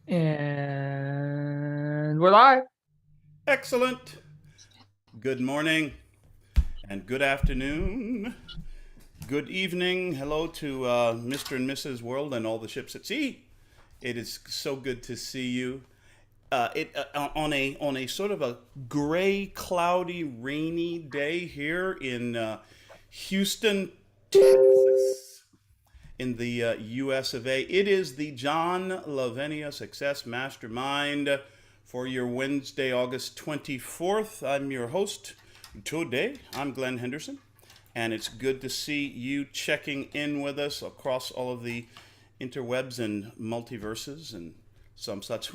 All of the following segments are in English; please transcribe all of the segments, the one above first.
And we're live. Excellent. Good morning and good afternoon. Good evening. Hello to Mr. and Mrs. World and all the ships at sea. It is so good to see you. On a sort of a gray, cloudy, rainy day here in Houston, Texas, in the U.S. of A. It is the John Lavenia Success Mastermind for your Wednesday, August 24th. I'm your host today. I'm Glenn Henderson, and it's good to see you checking in with us across all of the interwebs and multiverses and some such.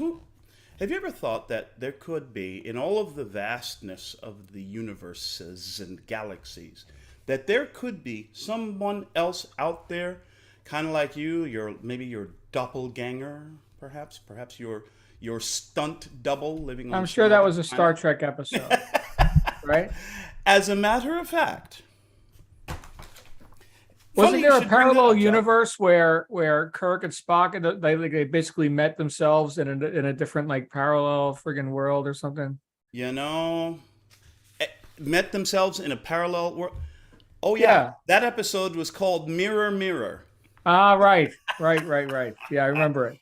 Have you ever thought that there could be, in all of the vastness of the universes and galaxies, that there could be someone else out there, kind of like you, maybe your doppelganger, perhaps your stunt double living I'm on sure some that other was a planet? Star Trek episode, right? As a matter of fact, Wasn't funny you there a should bring that parallel up, John. universe where Kirk and Spock they basically met themselves in a different like parallel friggin' world or something? You know, eh, met themselves in a parallel world. Oh yeah, Yeah. that episode was called Mirror Mirror. Ah, right. Yeah, I remember it.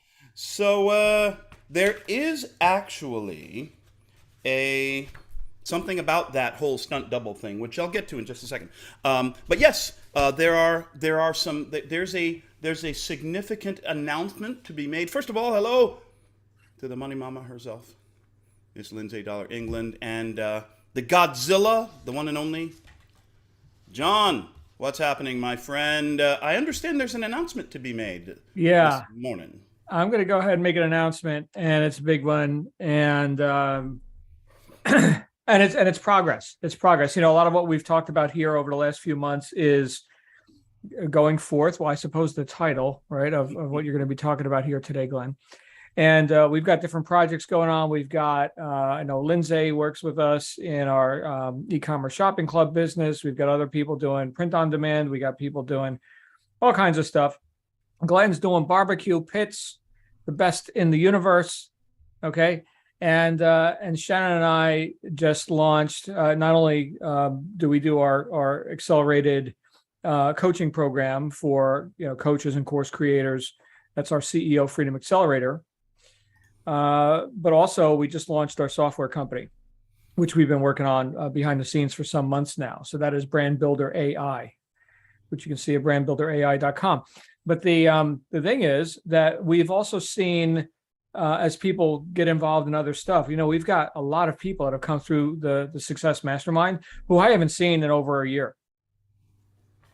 There is actually a something about that whole stunt double thing, which I'll get to in just a second. But yes, there are some. There's a significant announcement to be made. First of all, hello to the Money Mama herself, Miss Lindsay Dollar England, and the Godzilla, the one and only John. What's happening, my friend? I understand there's an announcement to be made this Yeah. morning. I'm gonna go ahead and make an announcement, and it's a big one, and and it's progress. It's progress. A lot of what we've talked about here over the last few months is going forth. Well, I suppose the title, right, of what you're going to be talking about here today, Glenn. And we've got different projects going on. We've got, I know Lindsay works with us in our e-commerce shopping club business. We've got other people doing print on demand. We got people doing all kinds of stuff. Glenn's doing barbecue pits, the best in the universe. Okay. And Shannon and I just launched. Not only do we do our accelerated coaching program for coaches and course creators, that's our CEO Freedom Accelerator. But also we just launched our software company, which we've been working on behind the scenes for some months now. So that is Brand Builder AI, which you can see at brandbuilderai.com. But the thing is that we've also seen as people get involved in other stuff, we've got a lot of people that have come through the Success Mastermind who I haven't seen in over a year.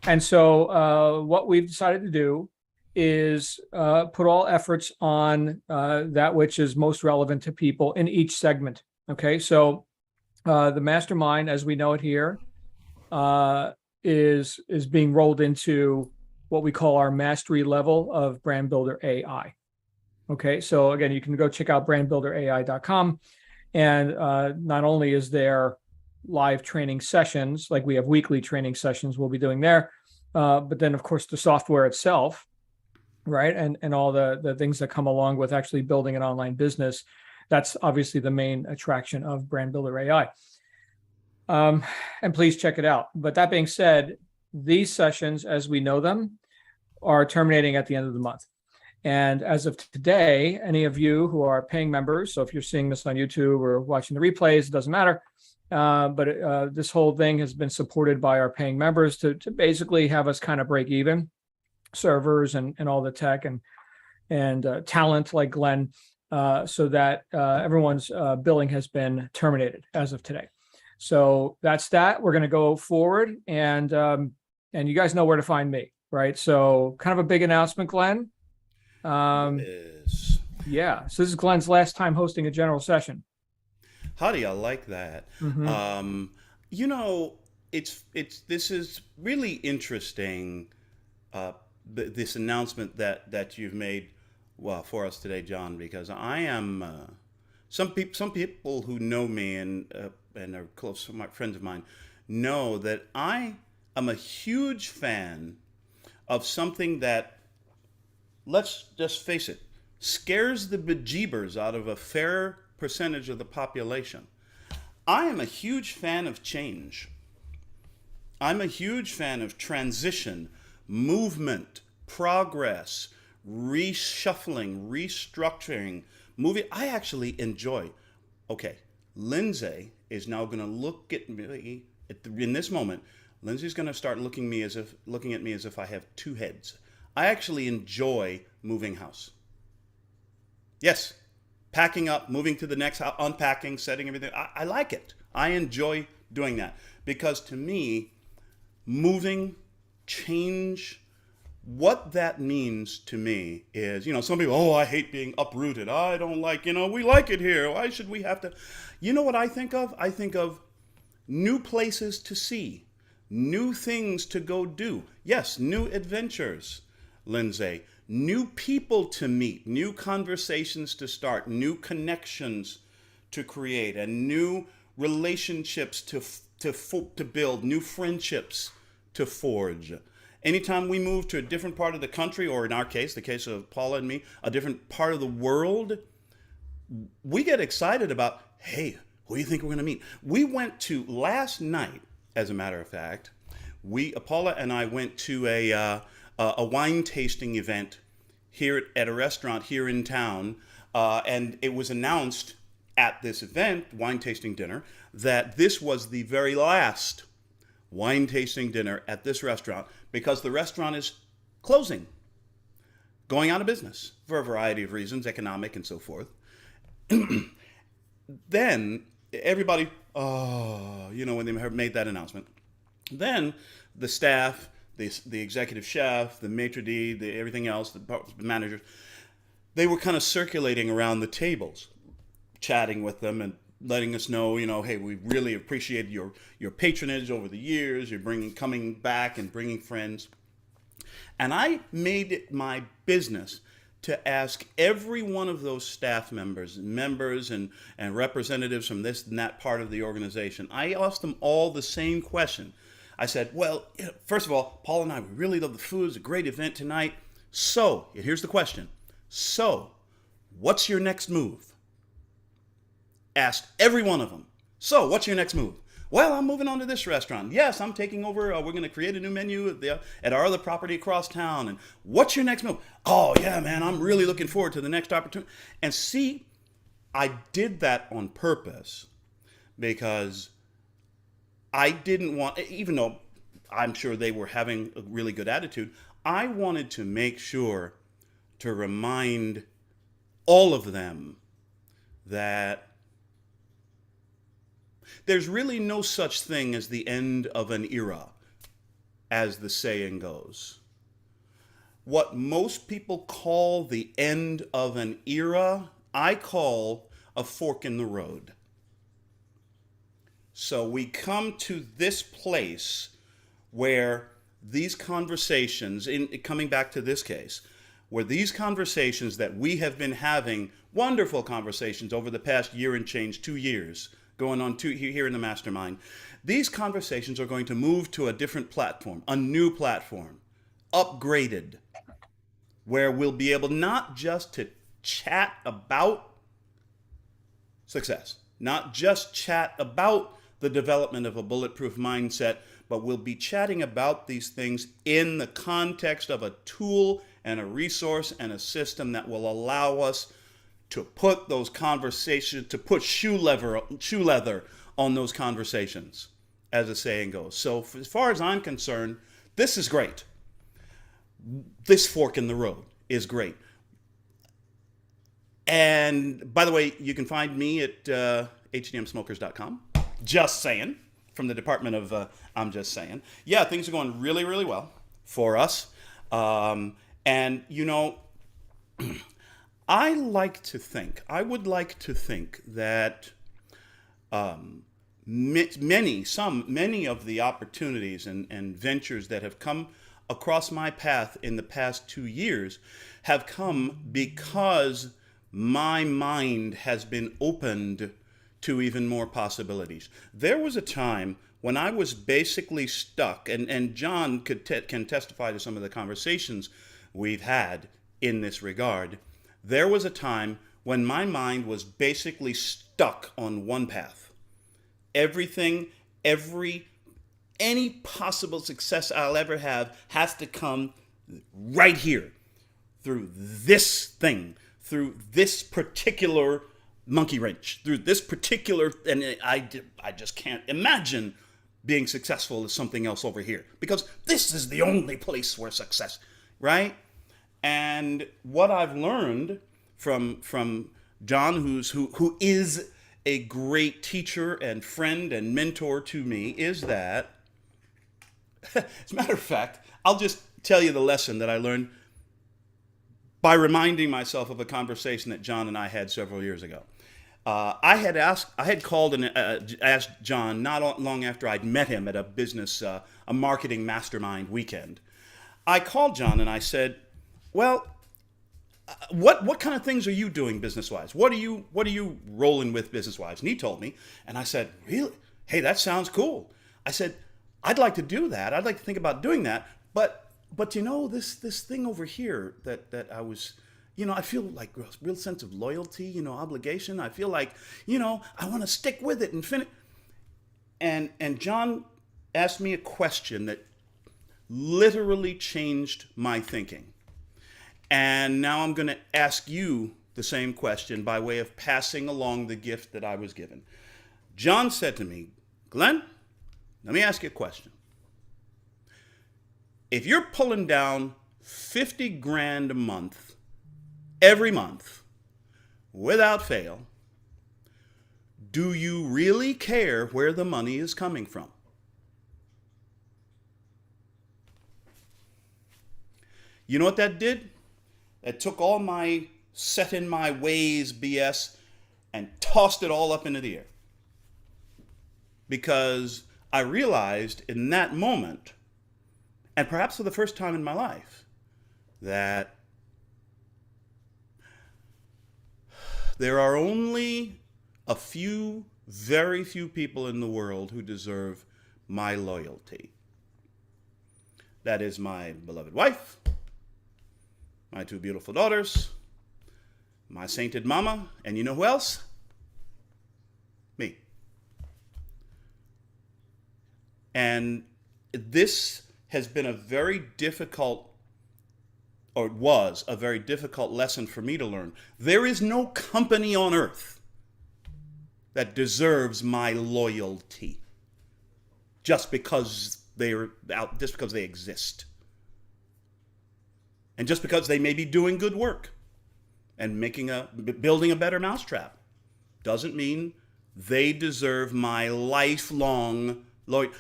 And so what we've decided to do is put all efforts on that which is most relevant to people in each segment. Okay, so the mastermind, as we know it here, is being rolled into what we call our mastery level of Brand Builder AI. Okay, so again, you can go check out brandbuilderai.com, and not only is there live training sessions, like we have weekly training sessions we'll be doing there, but then of course the software itself, right, and all the things that come along with actually building an online business. That's obviously the main attraction of Brand Builder AI. And please check it out. But that being said, these sessions, as we know them, are terminating at the end of the month. And as of today, any of you who are paying members, so if you're seeing this on YouTube or watching the replays, it doesn't matter. But this whole thing has been supported by our paying members to basically have us kind of break even, servers and all the tech and talent like Glenn, so that everyone's billing has been terminated as of today. So that's that. We're going to go forward, and you guys know where to find me, right? So kind of a big announcement, Glenn. Yes. Yeah. So this is Glenn's last time hosting a general session. How do you like that? Mm-hmm. Um, you know, it's this is really interesting. Uh, this announcement that you've made, well, for us today, John, because I am some people who know me and are close friends of mine know that I am a huge fan of something that, let's just face it, scares the bejeebers out of a fair percentage of the population. I am a huge fan of change. I'm a huge fan of transition, movement, progress, reshuffling, restructuring, moving. I actually enjoy. Okay, Lindsay is now going to look at me in this moment. Lindsay's going to start looking at me as if I have two heads. I actually enjoy moving house. Yes, packing up, moving to the next house, unpacking, setting everything. I like it. I enjoy doing that because to me, moving, change, what that means to me is, some people, oh, I hate being uprooted. I don't like, we like it here. Why should we have to? You know what I think of? I think of new places to see, new things to go do. Yes, new adventures, Lindsay. New people to meet, new conversations to start, new connections to create, and new relationships to build, new friendships to forge. Anytime we move to a different part of the country, or in our case, the case of Paula and me, a different part of the world, we get excited about, hey, who do you think we're going to meet? We went to last night, as a matter of fact, Paula and I went to a wine tasting event here at a restaurant here in town, and it was announced at this event, wine tasting dinner, that this was the very last wine tasting dinner at this restaurant because the restaurant is closing, going out of business for a variety of reasons, economic and so forth. Then everybody, when they made that announcement, then the staff, the executive chef, the maitre d', everything else, the managers, they were kind of circulating around the tables, chatting with them and letting us know, hey, we really appreciate your patronage over the years. You're coming back and bringing friends. And I made it my business to ask every one of those staff members and representatives from this and that part of the organization. I asked them all the same question. I said, well, first of all, Paul and I, we really love the food. It's a great event tonight. So, here's the question. So, what's your next move? Asked every one of them. So, what's your next move? Well, I'm moving on to this restaurant. Yes, I'm taking over. We're going to create a new menu at our other property across town. And what's your next move? Oh, yeah, man, I'm really looking forward to the next opportunity. And see, I did that on purpose because I didn't want, even though I'm sure they were having a really good attitude, I wanted to make sure to remind all of them that there's really no such thing as the end of an era, as the saying goes. What most people call the end of an era, I call a fork in the road. So we come to this place where these conversations, coming back to this case, where these conversations that we have been having, wonderful conversations over the past year and change, 2 years, going on here in the mastermind, these conversations are going to move to a different platform, a new platform, upgraded, where we'll be able not just to chat about success, not just chat about the development of a bulletproof mindset, but we'll be chatting about these things in the context of a tool and a resource and a system that will allow us to put those conversations, to put shoe leather on those conversations, as the saying goes. So as far as I'm concerned, this is great. This fork in the road is great. And by the way, you can find me at hdmsmokers.com. Just saying, from the department of I'm Just Saying. Yeah, things are going really, really well for us. And, I would like to think that many of the opportunities and ventures that have come across my path in the past 2 years have come because my mind has been opened to even more possibilities. There was a time when I was basically stuck, and John can testify to some of the conversations we've had in this regard. there was a time when my mind was basically stuck on one path. Everything, any possible success I'll ever have has to come right here, through this thing, through this particular monkey wrench, through this particular, and I just can't imagine being successful as something else over here, because this is the only place where success, right? And what I've learned from John, who is a great teacher and friend and mentor to me, is that, as a matter of fact, I'll just tell you the lesson that I learned by reminding myself of a conversation that John and I had several years ago. I had called and asked John not long after I'd met him at a marketing mastermind weekend. I called John and I said, well, what kind of things are you doing business-wise? What are you rolling with business-wise? And he told me, and I said, really? Hey, that sounds cool. I said, I'd like to do that. I'd like to think about doing that. But you know, this thing over here that I was, I feel like a real sense of loyalty, obligation. I feel like, I want to stick with it and finish. And John asked me a question that literally changed my thinking. And now I'm going to ask you the same question by way of passing along the gift that I was given. John said to me, Glenn, let me ask you a question. If you're pulling down 50 grand a month, every month, without fail, do you really care where the money is coming from? You know what that did? It took all my set in my ways BS and tossed it all up into the air. Because I realized in that moment, and perhaps for the first time in my life, that there are only very few people in the world who deserve my loyalty. That is my beloved wife, my two beautiful daughters, my sainted mama, and you know who else? Me. And this has been was a very difficult lesson for me to learn. There is no company on earth that deserves my loyalty just because they exist. And just because they may be doing good work and building a better mousetrap doesn't mean they deserve my lifelong loyalty.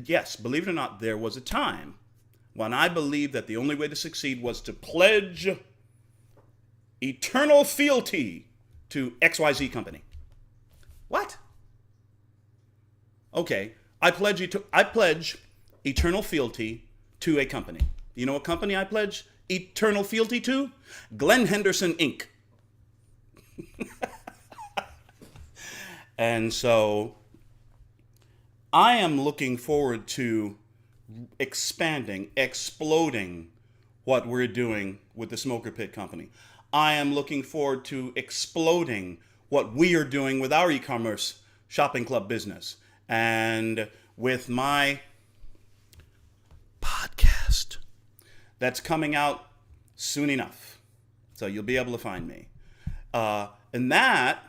Yes, believe it or not, there was a time when I believed that the only way to succeed was to pledge eternal fealty to XYZ company. What? Okay, I pledge eternal fealty to a company. You know what company I pledge eternal fealty to? Glenn Henderson, Inc. And so I am looking forward to exploding what we're doing with the Smoker Pit Company. I am looking forward to exploding what we are doing with our e-commerce shopping club business and with my podcast that's coming out soon enough. So you'll be able to find me. And that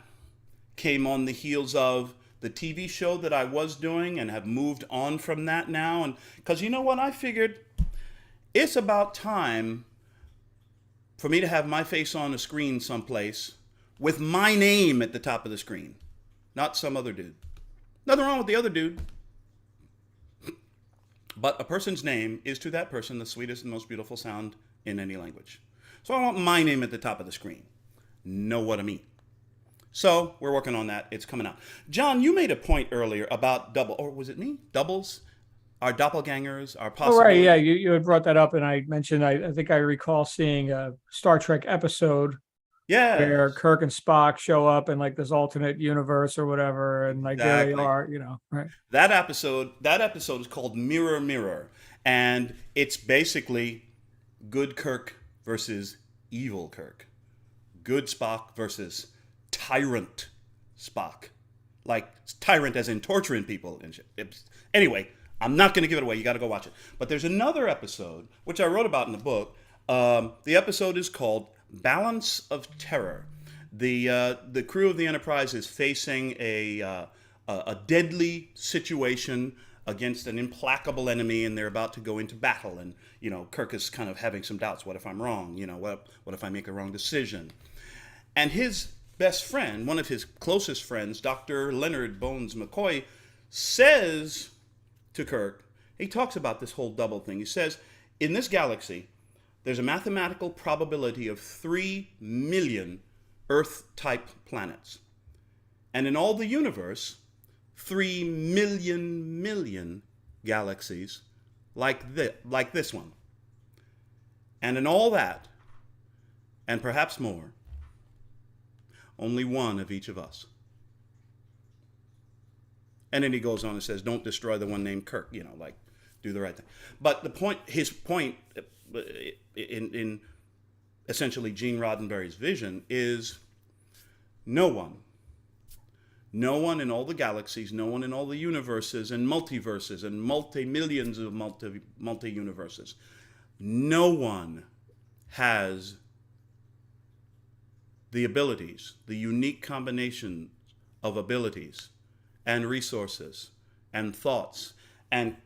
came on the heels of the TV show that I was doing and have moved on from that now. And because you know what, I figured it's about time for me to have my face on a screen someplace with my name at the top of the screen, not some other dude. Nothing wrong with the other dude. But a person's name is to that person the sweetest and most beautiful sound in any language. So I want my name at the top of the screen. Know what I mean? So we're working on that. It's coming out. John, you made a point earlier about was it me? Doubles? Our doppelgangers, our possible. Oh, right. Yeah. You had brought that up, and I mentioned, I think I recall seeing a Star Trek episode. Yeah. Where Kirk and Spock show up in like this alternate universe or whatever. And like there they are, right. That episode is called Mirror Mirror. And it's basically good Kirk versus evil Kirk. good Spock versus tyrant Spock. Like tyrant as in torturing people and shit. Anyway, I'm not going to give it away. You got to go watch it. But there's another episode, which I wrote about in the book. The episode is called Balance of Terror. The crew of the Enterprise is facing a deadly situation against an implacable enemy, and they're about to go into battle. And, Kirk is kind of having some doubts. What if I'm wrong? What if I make a wrong decision? And his best friend, one of his closest friends, Dr. Leonard Bones McCoy, says to Kirk, he talks about this whole double thing. He says, in this galaxy, there's a mathematical probability of 3 million Earth-type planets. And in all the universe, 3 million galaxies like this one. And in all that, and perhaps more, only one of each of us. And then he goes on and says, don't destroy the one named Kirk, do the right thing. But his point in essentially Gene Roddenberry's vision is no one in all the galaxies, no one in all the universes and multiverses and multi-millions of multi-universes, no one has the abilities, the unique combination of abilities and resources and thoughts and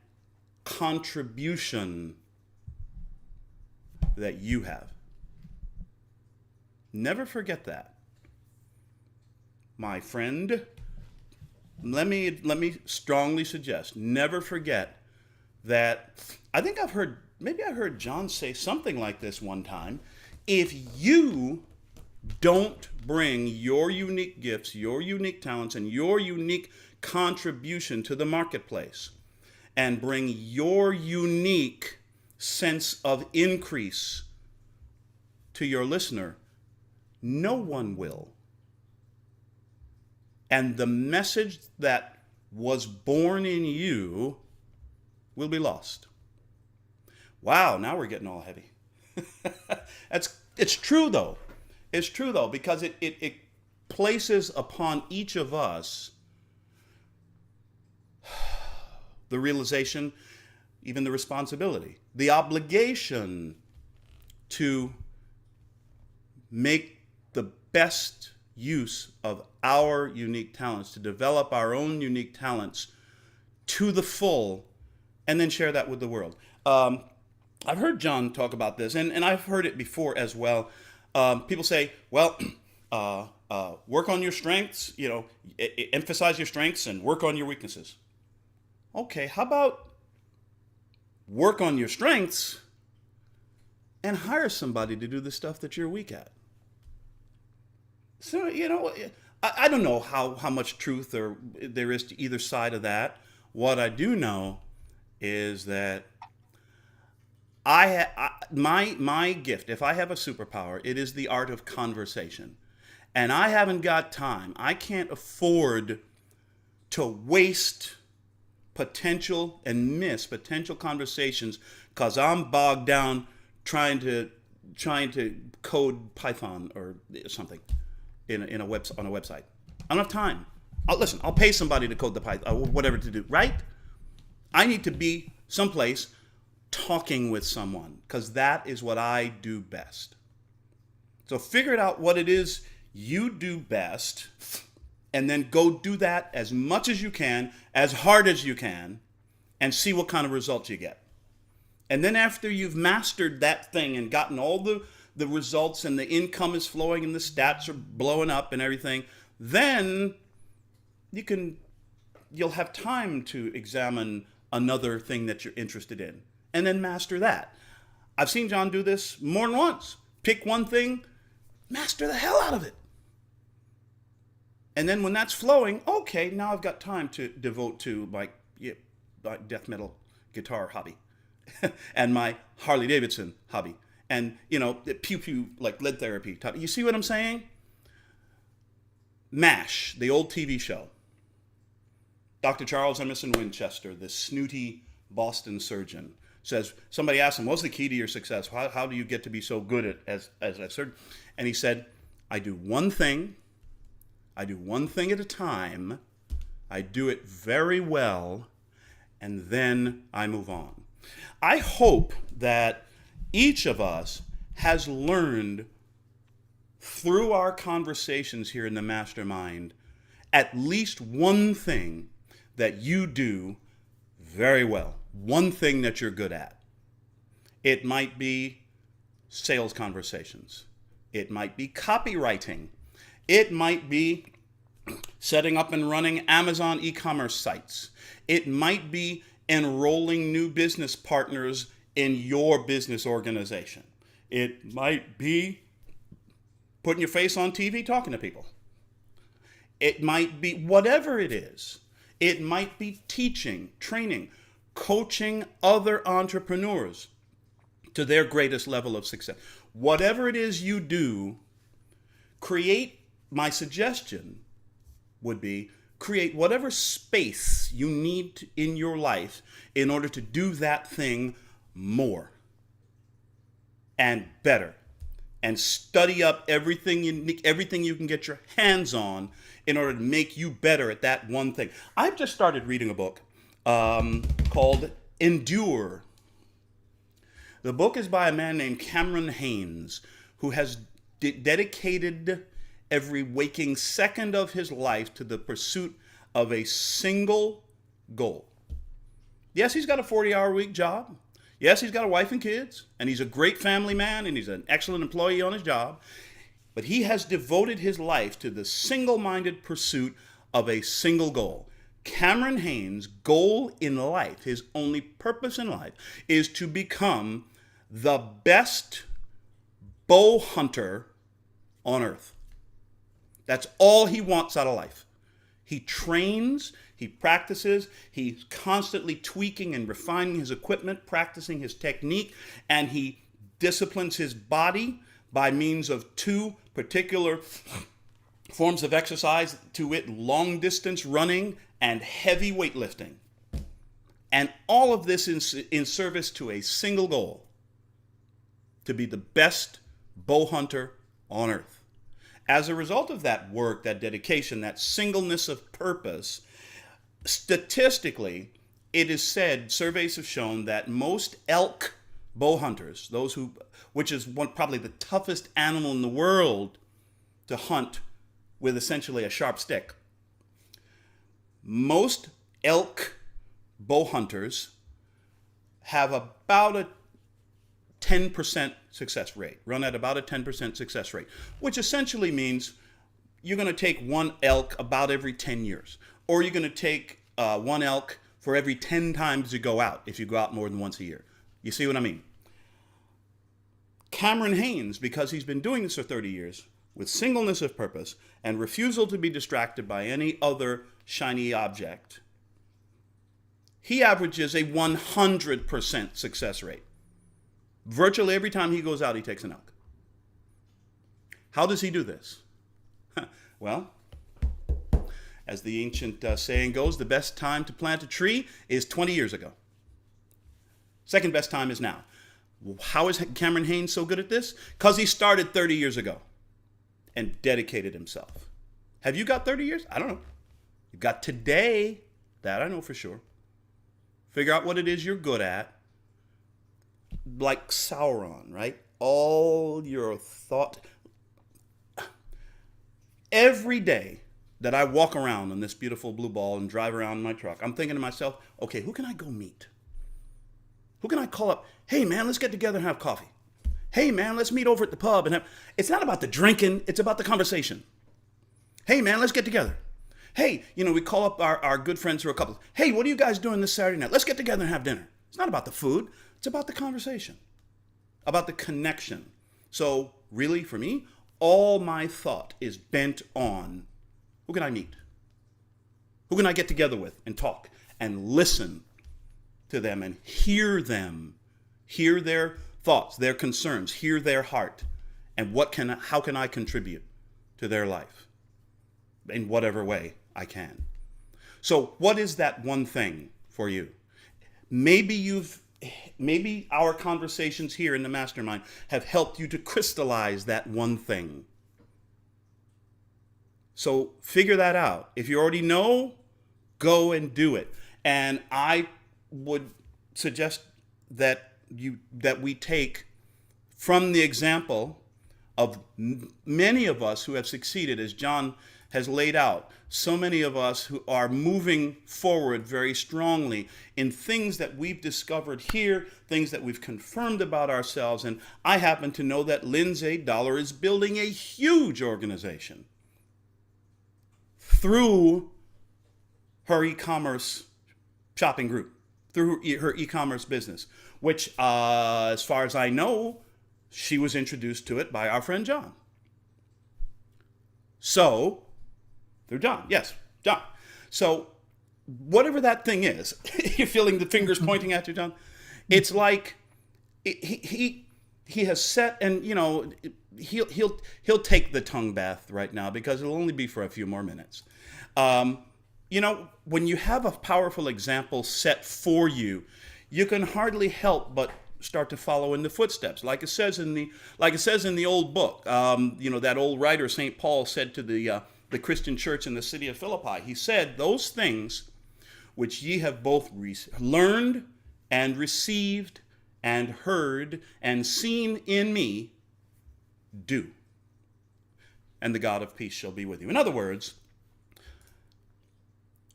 contribution that you have. Never forget that. My friend, let me strongly suggest, never forget that. I think I heard John say something like this one time. If you don't bring your unique gifts, your unique talents, and your unique contribution to the marketplace, and bring your unique sense of increase to your listener, no one will. And the message that was born in you will be lost. Wow, now we're getting all heavy. It's true though. It's true though, because it places upon each of us the realization, even the responsibility, the obligation to make the best use of our unique talents, to develop our own unique talents to the full, and then share that with the world. I've heard John talk about this, and I've heard it before as well. People say, well, work on your strengths, emphasize your strengths and work on your weaknesses. Okay, how about work on your strengths and hire somebody to do the stuff that you're weak at? So, I don't know how much truth there is to either side of that. What I do know is that my gift, if I have a superpower, it is the art of conversation. And I haven't got time. I can't afford to waste potential and miss potential conversations because I'm bogged down trying to code Python or something on a website. I don't have time. I'll pay somebody to code the Python or whatever to do, right? I need to be someplace talking with someone because that is what I do best. So figure out what it is you do best and then go do that as much as you can, as hard as you can, and see what kind of results you get. And then after you've mastered that thing and gotten all the results and the income is flowing and the stats are blowing up and everything, then you'll have time to examine another thing that you're interested in and then master that. I've seen John do this more than once. Pick one thing, master the hell out of it. And then when that's flowing, okay, now I've got time to devote to my death metal guitar hobby and my Harley Davidson hobby and, pew-pew, like lead therapy. You see what I'm saying? MASH, the old TV show. Dr. Charles Emerson Winchester, the snooty Boston surgeon, says, somebody asked him, what's the key to your success? How do you get to be so good as a surgeon? And he said, I do one thing. I do one thing at a time. I do it very well, and then I move on. I hope that each of us has learned through our conversations here in the mastermind at least one thing that you do very well, one thing that you're good at. It might be sales conversations. It might be copywriting. It might be setting up and running Amazon e-commerce sites. It might be enrolling new business partners in your business organization. It might be putting your face on TV talking to people. It might be whatever it is. It might be teaching, training, coaching other entrepreneurs to their greatest level of success. Whatever it is you do, my suggestion would be create whatever space you need in your life in order to do that thing more and better, and study up everything you can get your hands on in order to make you better at that one thing. I've just started reading a book called Endure. The book is by a man named Cameron Hanes, who has dedicated every waking second of his life to the pursuit of a single goal. Yes, he's got a 40-hour-a-week job. Yes, he's got a wife and kids, and he's a great family man, and he's an excellent employee on his job. But he has devoted his life to the single-minded pursuit of a single goal. Cameron Hanes' goal in life, his only purpose in life, is to become the best bow hunter on earth. That's all he wants out of life. He trains, he practices, he's constantly tweaking and refining his equipment, practicing his technique, and he disciplines his body by means of two particular forms of exercise, to wit, long distance running and heavy weightlifting. And all of this in service to a single goal: to be the best bow hunter on earth. As a result of that work, that dedication, that singleness of purpose, statistically, it is said, surveys have shown that most elk bow hunters, which is probably the toughest animal in the world to hunt with essentially a sharp stick. Most elk bow hunters have about a 10% success rate, run at about a 10% success rate, which essentially means you're going to take one elk about every 10 years, or you're going to take one elk for every 10 times you go out, if you go out more than once a year. You see what I mean? Cameron Hanes, because he's been doing this for 30 years, with singleness of purpose and refusal to be distracted by any other shiny object, he averages a 100% success rate. Virtually every time he goes out, he takes an elk. How does he do this? Well, as the ancient saying goes, the best time to plant a tree is 20 years ago. Second best time is now. How is Cameron Hanes so good at this? Because he started 30 years ago and dedicated himself. Have you got 30 years? I don't know. You've got today. That I know for sure. Figure out what it is you're good at. Like Sauron, right? All your thought. Every day that I walk around on this beautiful blue ball and drive around in my truck, I'm thinking to myself, okay, who can I go meet? Who can I call up? Hey, man, let's get together and have coffee. Hey, man, let's meet over at the pub and have... It's not about the drinking. It's about the conversation. Hey, man, let's get together. Hey, we call up our good friends who are couples. Hey, what are you guys doing this Saturday night? Let's get together and have dinner. It's not about the food. It's about the conversation, about the connection. So really, for me, all my thought is bent on who can I meet? Who can I get together with and talk and listen to them and hear them, hear their thoughts, their concerns, hear their heart, and how can I contribute to their life in whatever way I can. So what is that one thing for you? Maybe our conversations here in the mastermind have helped you to crystallize that one thing. So figure that out. If you already know, go and do it. And I would suggest that we take from the example of many of us who have succeeded, as John has laid out. So many of us who are moving forward very strongly in things that we've discovered here, things that we've confirmed about ourselves. And I happen to know that Lindsay Dollar is building a huge organization through her e-commerce shopping group, through her e-commerce business, which, as far as I know, she was introduced to it by our friend John. So, through John, yes, John. So, whatever that thing is, you're feeling the fingers pointing at you, John. It's like he has set, and you know, he'll take the tongue bath right now because it'll only be for a few more minutes. You know, when you have a powerful example set for you, you can hardly help but start to follow in the footsteps. Like it says in the old book, you know, that old writer, St. Paul, said to the Christian church in the city of Philippi, he said, those things which ye have both learned and received and heard and seen in me, do. And the God of peace shall be with you. In other words,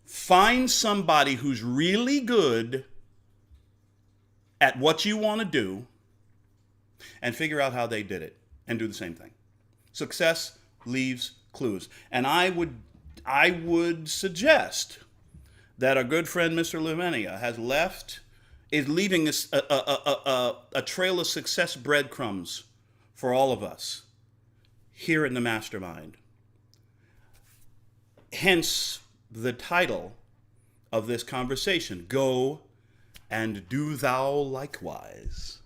find somebody who's really good at what you want to do and figure out how they did it and do the same thing. Success leaves clues. And I would suggest that our good friend Mr. Lavenia is leaving us a trail of success breadcrumbs for all of us here in the mastermind. Hence the title of this conversation, Go and Do Thou Likewise.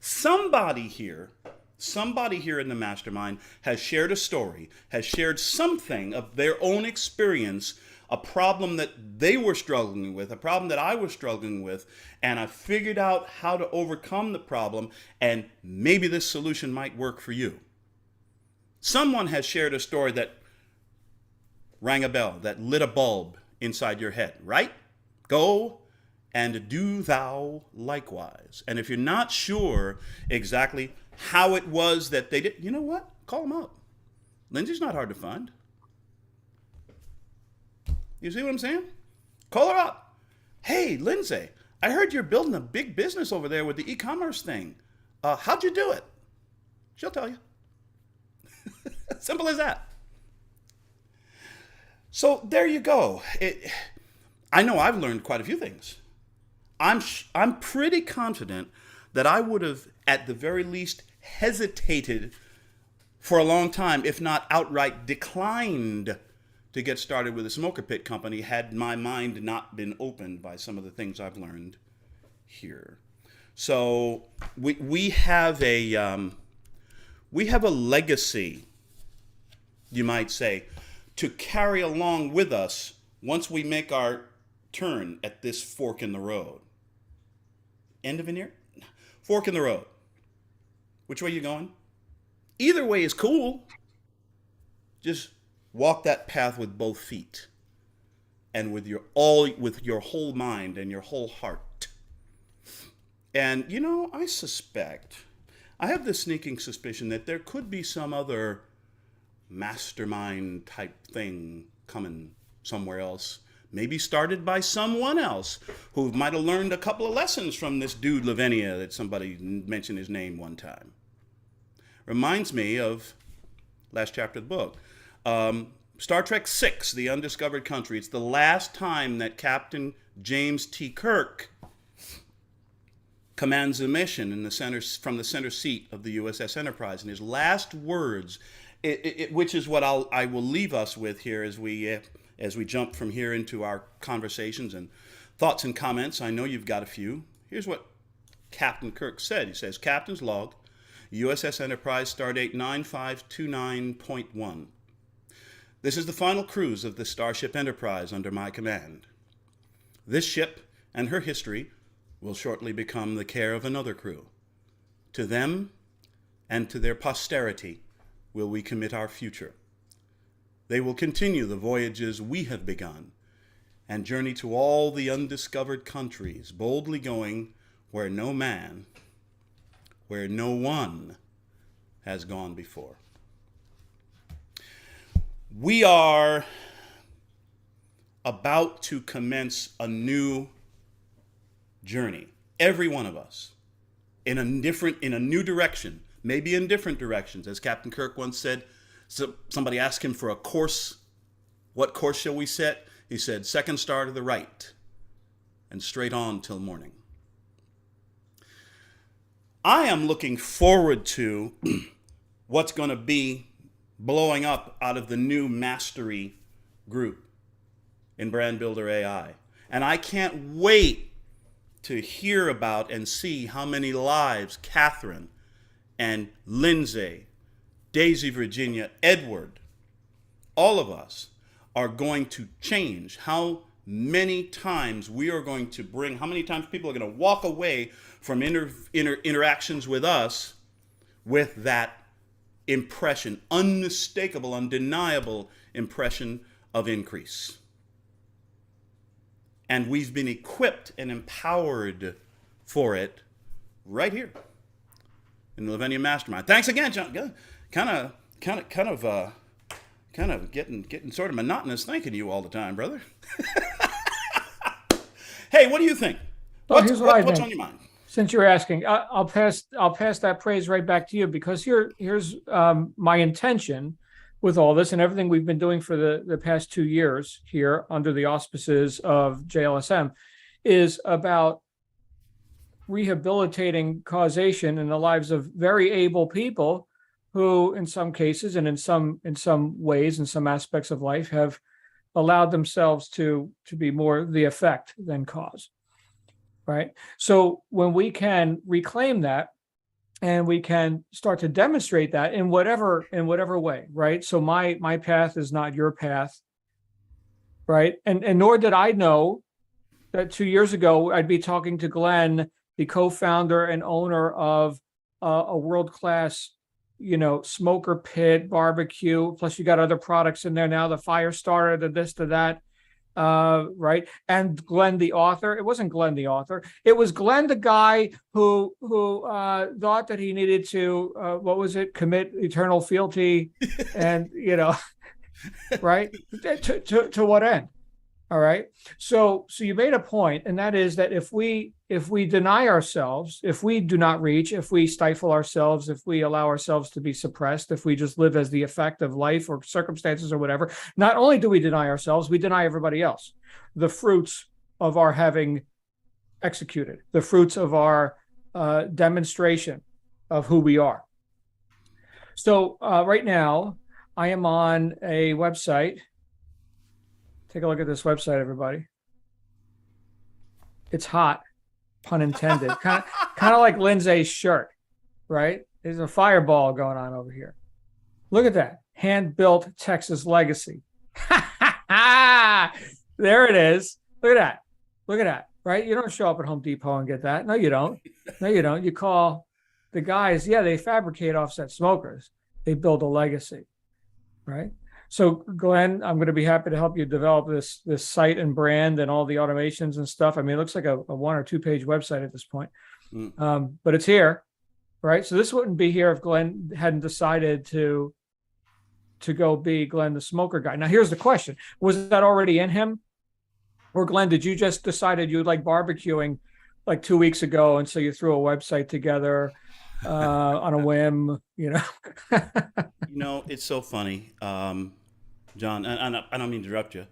Somebody here in the mastermind has shared a story, has shared something of their own experience, a problem that they were struggling with, a problem that I was struggling with, and I figured out how to overcome the problem, and maybe this solution might work for you. Someone has shared a story that rang a bell, that lit a bulb inside your head, right? Go and do thou likewise. And if you're not sure exactly how it was that they did, you know what? Call them up. Lindsay's not hard to find. You see what I'm saying? Call her up. Hey, Lindsay, I heard you're building a big business over there with the e-commerce thing. How'd you do it? She'll tell you. Simple as that. So there you go. I know I've learned quite a few things. I'm pretty confident that I would have, at the very least, hesitated for a long time, if not outright declined to get started with a smoker pit company had my mind not been opened by some of the things I've learned here. So we have a legacy, you might say, to carry along with us once we make our turn at this fork in the road. End of veneer? Fork in the road. Which way you going? Either way is cool. Just walk that path with both feet and with your whole mind and your whole heart. And you know, I have this sneaking suspicion that there could be some other mastermind type thing coming somewhere else, maybe started by someone else who might have learned a couple of lessons from this dude Lavenia that somebody mentioned his name one time. Reminds me of last chapter of the book, Star Trek VI, The Undiscovered Country. It's the last time that Captain James T. Kirk commands a mission from the center seat of the USS Enterprise. And his last words, which is what I will leave us with here as we jump from here into our conversations and thoughts and comments. I know you've got a few. Here's what Captain Kirk said. He says, Captain's log, USS Enterprise, stardate 9529.1. This is the final cruise of the Starship Enterprise under my command. This ship and her history will shortly become the care of another crew. To them and to their posterity will we commit our future. They will continue the voyages we have begun and journey to all the undiscovered countries, boldly going where no man, where no one has gone before. We are about to commence a new journey, every one of us, in a new direction, maybe in different directions. As Captain Kirk once said, somebody asked him for a course. What course shall we set? He said, second star to the right and straight on till morning. I am looking forward to what's going to be blowing up out of the new mastery group in Brand Builder AI. And I can't wait to hear about and see how many lives Catherine and Lindsay, Daisy, Virginia, Edward, all of us are going to change. How many times we are going to bring, how many times people are going to walk away from interactions with us with that impression, unmistakable, undeniable impression of increase. And we've been equipped and empowered for it right here in the Lavenia Mastermind. Thanks again, John. Kind of getting sort of monotonous thanking you all the time, brother. Hey, what do you think? What's on your mind? Since you're asking, I'll pass that praise right back to you, because here's my intention with all this and everything we've been doing for the past 2 years here under the auspices of JLSM is about rehabilitating causation in the lives of very able people who, in some cases and in some ways, in some aspects of life, have allowed themselves to be more the effect than cause. Right. So when we can reclaim that and we can start to demonstrate that in whatever way, right? So my path is not your path. Right. And nor did I know that 2 years ago I'd be talking to Glenn, the co-founder and owner of a world-class, smoker pit barbecue. Plus you got other products in there now, the fire starter, the this, the that. Right. And Glenn, the author. It wasn't Glenn, the author. It was Glenn, the guy who thought that he needed to, commit eternal fealty and, right. To what end? All right. So you made a point, and that is that if we deny ourselves, if we do not reach, if we stifle ourselves, if we allow ourselves to be suppressed, if we just live as the effect of life or circumstances or whatever, not only do we deny ourselves, we deny everybody else the fruits of our having executed, the fruits of our demonstration of who we are. So right now, I am on a website. Take a look at this website, everybody. It's hot, pun intended. kind of like Lindsay's shirt, right? There's a fireball going on over here. Look at that. Hand-built Texas legacy. There it is. Look at that, right? You don't show up at Home Depot and get that. No, you don't. You call the guys, they fabricate offset smokers. They build a legacy, right? So Glenn, I'm going to be happy to help you develop this site and brand and all the automations and stuff. I mean, it looks like a 1 or 2 page website at this point, but it's here, right? So this wouldn't be here if Glenn hadn't decided to go be Glenn the smoker guy. Now, here's the question: was that already in him, or Glenn, did you just decided you like barbecuing like 2 weeks ago, and so you threw a website together on a whim? It's so funny. John, and I don't mean to interrupt you.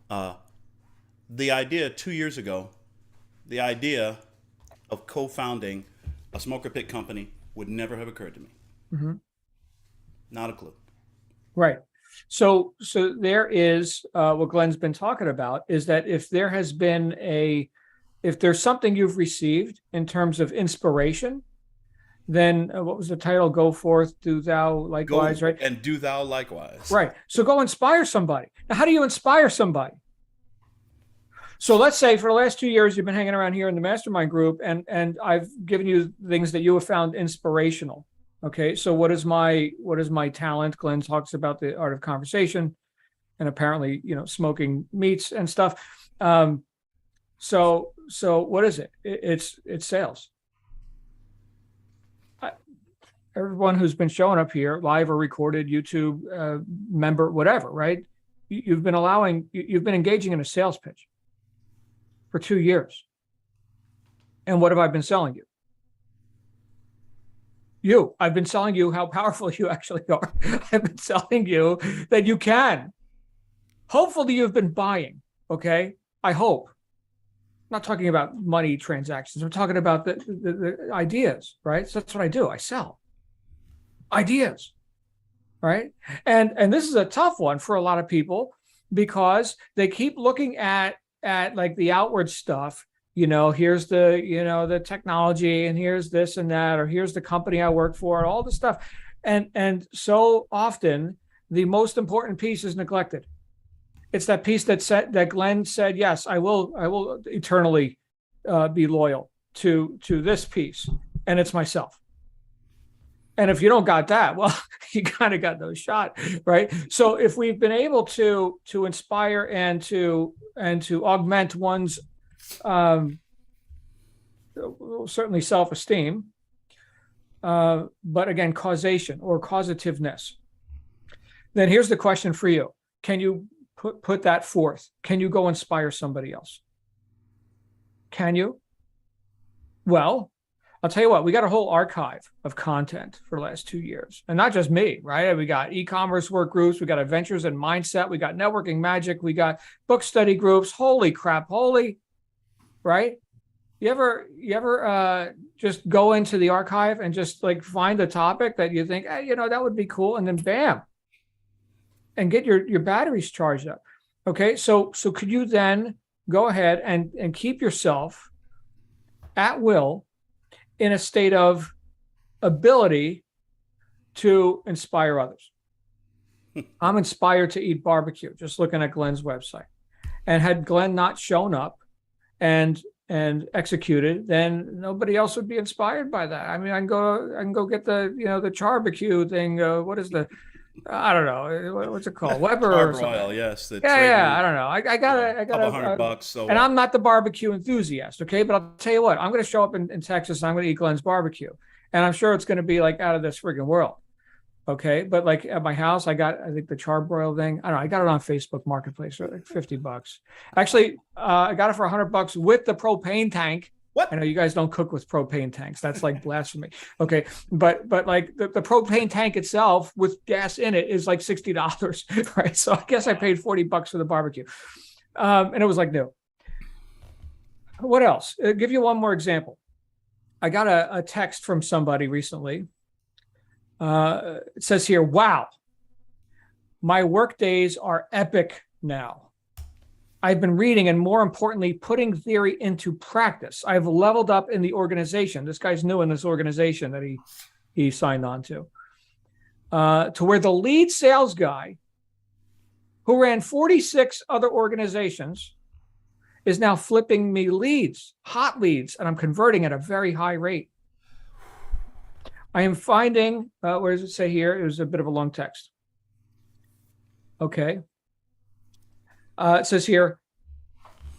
The idea 2 years ago, the idea of co-founding a smoker pit company would never have occurred to me. Mm-hmm. Not a clue. Right. So there is what Glenn's been talking about is that if there's something you've received in terms of inspiration, then what was the title? Go forth, do thou likewise, right? And do thou likewise. Right. So go inspire somebody. Now, how do you inspire somebody? So let's say for the last 2 years, you've been hanging around here in the mastermind group, and I've given you things that you have found inspirational. Okay. So what is my talent? Glenn talks about the art of conversation. and apparently, smoking meats and stuff. So what is it? It's sales. Everyone who's been showing up here, live or recorded, YouTube member, whatever, right? You've been engaging in a sales pitch for 2 years. And what have I been selling you? I've been selling you how powerful you actually are. I've been selling you that you can. Hopefully you've been buying, okay? I hope. I'm not talking about money transactions. I'm talking about the ideas, right? So that's what I do. I sell ideas, right? And this is a tough one for a lot of people because they keep looking at like the outward stuff. Here's the technology, and here's this and that, or here's the company I work for, and all the stuff. And so often the most important piece is neglected. It's that piece that Glenn said, yes, I will eternally be loyal to this piece, and it's myself. And if you don't got that, well, you kind of got no shot, right? So if we've been able to inspire and to augment one's certainly self-esteem, but again, causation or causativeness, then here's the question for you. Can you put that forth? Can you go inspire somebody else? Can you? Well, I'll tell you what, we got a whole archive of content for the last 2 years. And not just me, right? We got e-commerce work groups, we got adventures and mindset, we got networking magic, we got book study groups. Holy crap, right? You ever just go into the archive and just like find a topic that you think, hey, that would be cool, and then bam, and get your batteries charged up. Okay, so could you then go ahead and keep yourself at will in a state of ability to inspire others? I'm inspired to eat barbecue, just looking at Glenn's website. And had Glenn not shown up and executed, then nobody else would be inspired by that. I mean, I can go get the the charbecue thing. What is the I don't know what's it called, Weber or something. Royal, yes. Yeah. I don't know. I got a couple $100. So, and I'm not the barbecue enthusiast, okay? But I'll tell you what, I'm going to show up in Texas. And I'm going to eat Glenn's barbecue, and I'm sure it's going to be like out of this friggin' world, okay? But like at my house, I think the charbroil thing. I don't know. I got it on Facebook Marketplace for like $50. Actually, I got it for $100 with the propane tank. What? I know you guys don't cook with propane tanks. That's like blasphemy. Okay. But like the propane tank itself with gas in it is like $60, right? So I guess I paid $40 for the barbecue. And it was like new. What else? I'll give you one more example. I got a text from somebody recently. It says here, wow, my work days are epic now. I've been reading and, more importantly, putting theory into practice. I've leveled up in the organization. This guy's new in this organization that he signed on to where the lead sales guy who ran 46 other organizations is now flipping me leads, hot leads, and I'm converting at a very high rate. I am finding, where does it say here? It was a bit of a long text. Okay. It says here,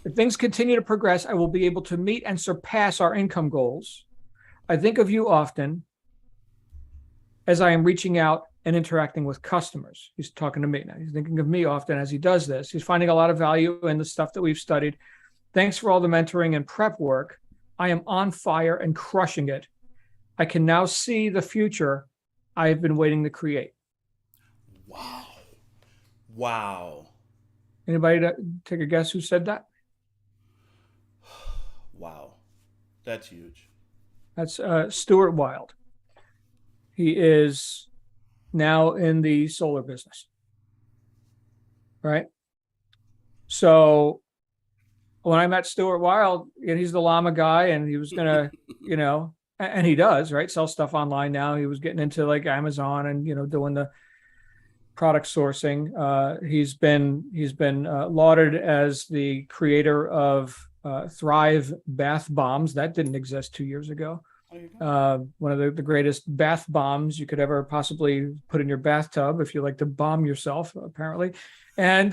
if things continue to progress, I will be able to meet and surpass our income goals. I think of you often as I am reaching out and interacting with customers. He's talking to me now. He's thinking of me often as he does this. He's finding a lot of value in the stuff that we've studied. Thanks for all the mentoring and prep work. I am on fire and crushing it. I can now see the future I have been waiting to create. Wow. Anybody take a guess who said that? Wow. That's huge. That's Stuart Wilde. He is now in the solar business. Right? So when I met Stuart Wilde, and he's the llama guy, and he was going to, and he does, right? Sell stuff online now. He was getting into like Amazon and, doing the product sourcing. He's been lauded as the creator of Thrive bath bombs. That didn't exist 2 years ago. One of the greatest bath bombs you could ever possibly put in your bathtub if you like to bomb yourself, apparently. And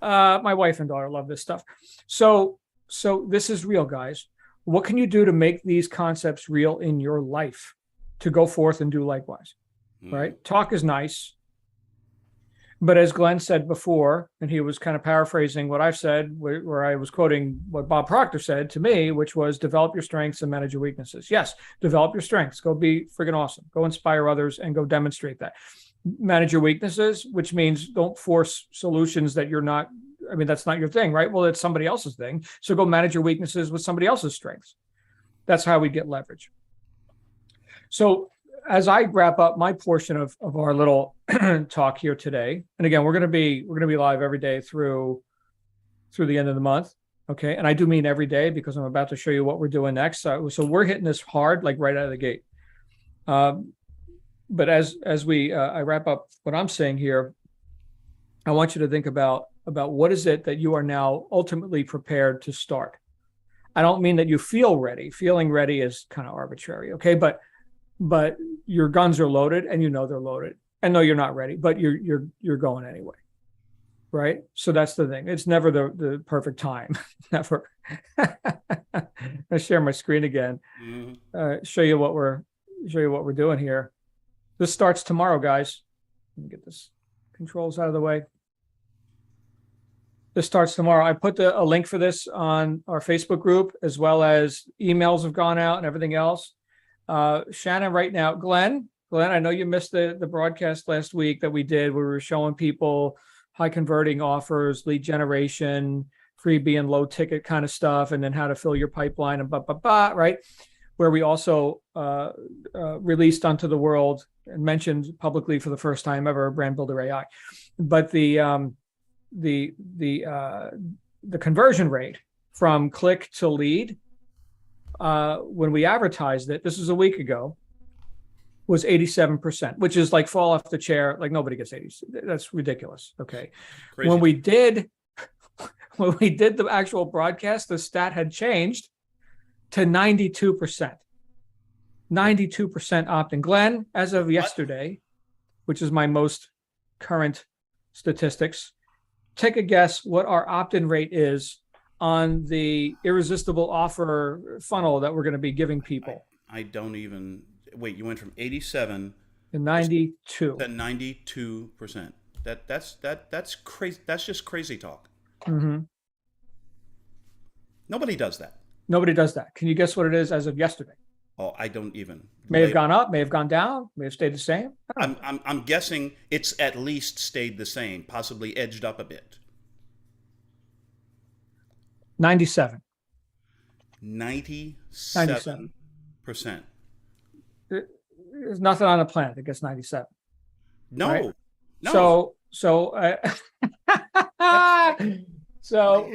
my wife and daughter love this stuff. So, so this is real, guys. What can you do to make these concepts real in your life to go forth and do likewise? Right? Talk is nice. But as Glenn said before, and he was kind of paraphrasing what I've said, where I was quoting what Bob Proctor said to me, which was develop your strengths and manage your weaknesses. Yes, develop your strengths. Go be friggin' awesome. Go inspire others and go demonstrate that. Manage your weaknesses, which means don't force solutions that you're not, I mean, that's not your thing, right? Well, it's somebody else's thing. So go manage your weaknesses with somebody else's strengths. That's how we get leverage. So as I wrap up my portion of our little talk here today, and again, we're gonna be live every day through the end of the month. Okay. And I do mean every day because I'm about to show you what we're doing next. So we're hitting this hard, like right out of the gate. But as we I wrap up what I'm saying here, I want you to think about what is it that you are now ultimately prepared to start. I don't mean that you feel ready. Feeling ready is kind of arbitrary. Okay. But your guns are loaded and you know they're loaded. And no, you're not ready, but you're going anyway. Right. So that's the thing. It's never the perfect time. Never. I'll share my screen again. Show you what we're doing here. This starts tomorrow, guys. Let me get this controls out of the way. This starts tomorrow. I put a link for this on our Facebook group, as well as emails have gone out and everything else. Shannon, right now, Glenn, I know you missed the broadcast last week that we did where we were showing people high converting offers, lead generation, freebie and low ticket kind of stuff, and then how to fill your pipeline and right? Where we also released onto the world and mentioned publicly for the first time ever Brand Builder AI. But the conversion rate from click to lead, when we advertised it, this was a week ago, was 87%, which is like fall off the chair. Like nobody gets 80. That's ridiculous. Okay. Crazy. When we did the actual broadcast, the stat had changed to 92%. 92% opt-in. Glenn, as of yesterday, which is my most current statistics, take a guess what our opt-in rate is on the irresistible offer funnel that we're going to be giving people. I don't even wait. You went from 87 to 92 to 92%. That's crazy. That's just crazy talk. Mm-hmm. Nobody does that. Nobody does that. Can you guess what it is as of yesterday? Oh, I don't even. May have gone up, may have gone down, may have stayed the same. I'm guessing it's at least stayed the same, possibly edged up a bit. 97. 97%. There's nothing on the planet that gets 97. No. Right? No. So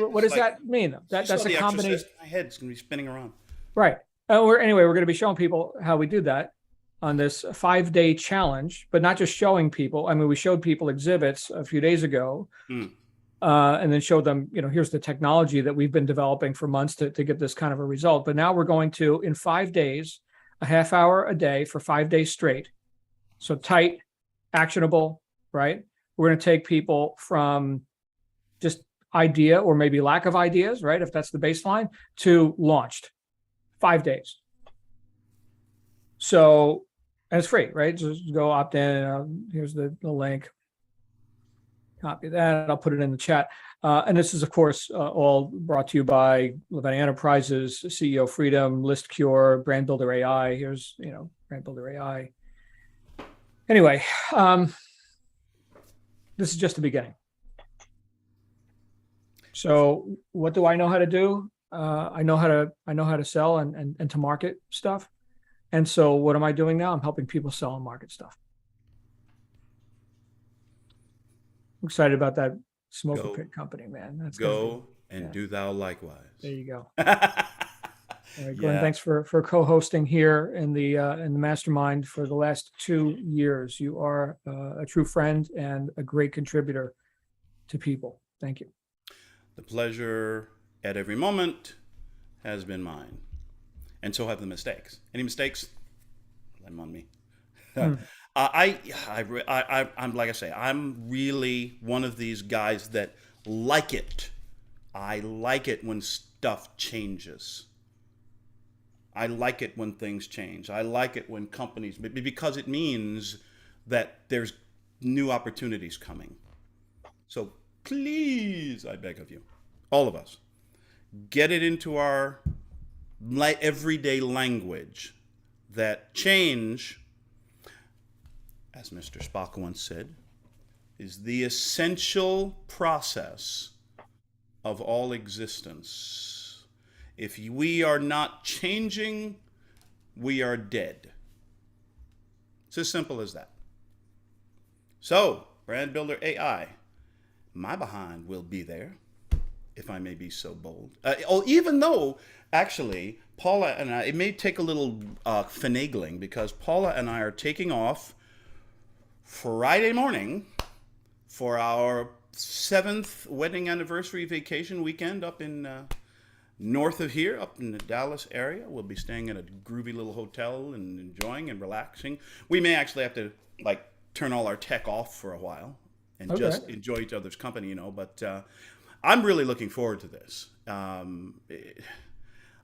what does that mean though? That's a combination. My head's going to be spinning around. Right. We're going to be showing people how we do that on this 5-day challenge, but not just showing people. I mean, we showed people exhibits a few days ago, and then showed them, here's the technology that we've been developing for months to get this kind of a result. But now we're going to, in 5 days, a half hour a day for 5 days straight. So tight, actionable, right? We're going to take people from just idea or maybe lack of ideas, right? If that's the baseline, to launched. 5 days. So, and it's free, right? Just go opt in. Here's the link. Copy that. I'll put it in the chat. And this is, of course, all brought to you by Lavenia Enterprises, CEO Freedom, List Cure, Brand Builder AI. Here's, Brand Builder AI. Anyway, this is just the beginning. So, what do I know how to do? I know how to sell and to market stuff. And so what am I doing now? I'm helping people sell and market stuff. I'm excited about that smoker pit company, man. That's go and do thou likewise. There you go. All right, Glenn, thanks for co-hosting here in the mastermind for the last 2 years. You are a true friend and a great contributor to people. Thank you. The pleasure at every moment has been mine. And so have the mistakes. Any mistakes? Blame on me. I'm like I say, I'm really one of these guys that like it. I like it when stuff changes. I like it when things change. I like it when companies, because it means that there's new opportunities coming. So please, I beg of you, all of us, get it into our everyday language that change, as Mr. Spock once said, is the essential process of all existence. If we are not changing, we are dead. It's as simple as that. So, Brand Builder AI, my behind will be there, if I may be so bold. Even though, actually, Paula and I, it may take a little finagling, because Paula and I are taking off Friday morning for our 7th wedding anniversary vacation weekend up in north of here, up in the Dallas area. We'll be staying in a groovy little hotel and enjoying and relaxing. We may actually have to turn all our tech off for a while and just enjoy each other's company, But I'm really looking forward to this.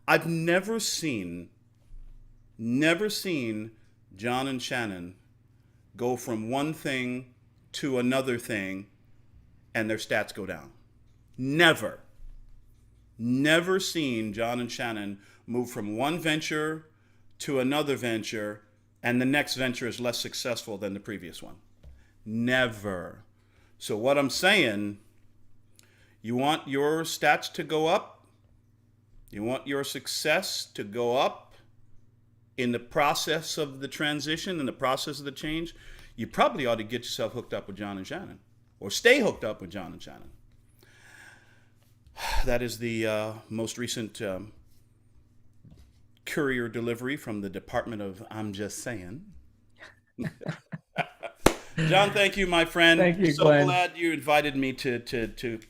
I've never seen John and Shannon go from one thing to another thing and their stats go down. Never seen John and Shannon move from one venture to another venture and the next venture is less successful than the previous one. Never. So what I'm saying, you want your stats to go up, you want your success to go up in the process of the transition, in the process of the change, you probably ought to get yourself hooked up with John and Shannon, or stay hooked up with John and Shannon. That is the most recent courier delivery from the Department of I'm Just Saying. John, thank you, my friend. Thank you, so Glenn. Glad you invited me to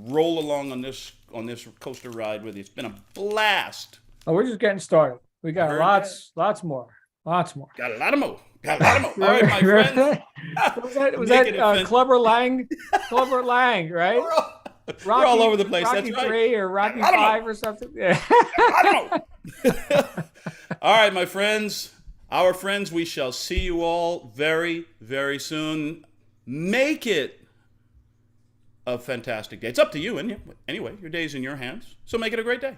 roll along on this coaster ride with you. It's been a blast. Oh, we're just getting started. We got lots more. Got a lot of more. All right, my friends. was that Clubber Lang? Clubber Lang, right? We're all over the place. Rocky That's right. 3 or Rocky 5 or something. Yeah. I don't know. All right, my friends. Our friends, we shall see you all very, very soon. Make it a fantastic day. It's up to you. Anyway, your day's in your hands. So make it a great day.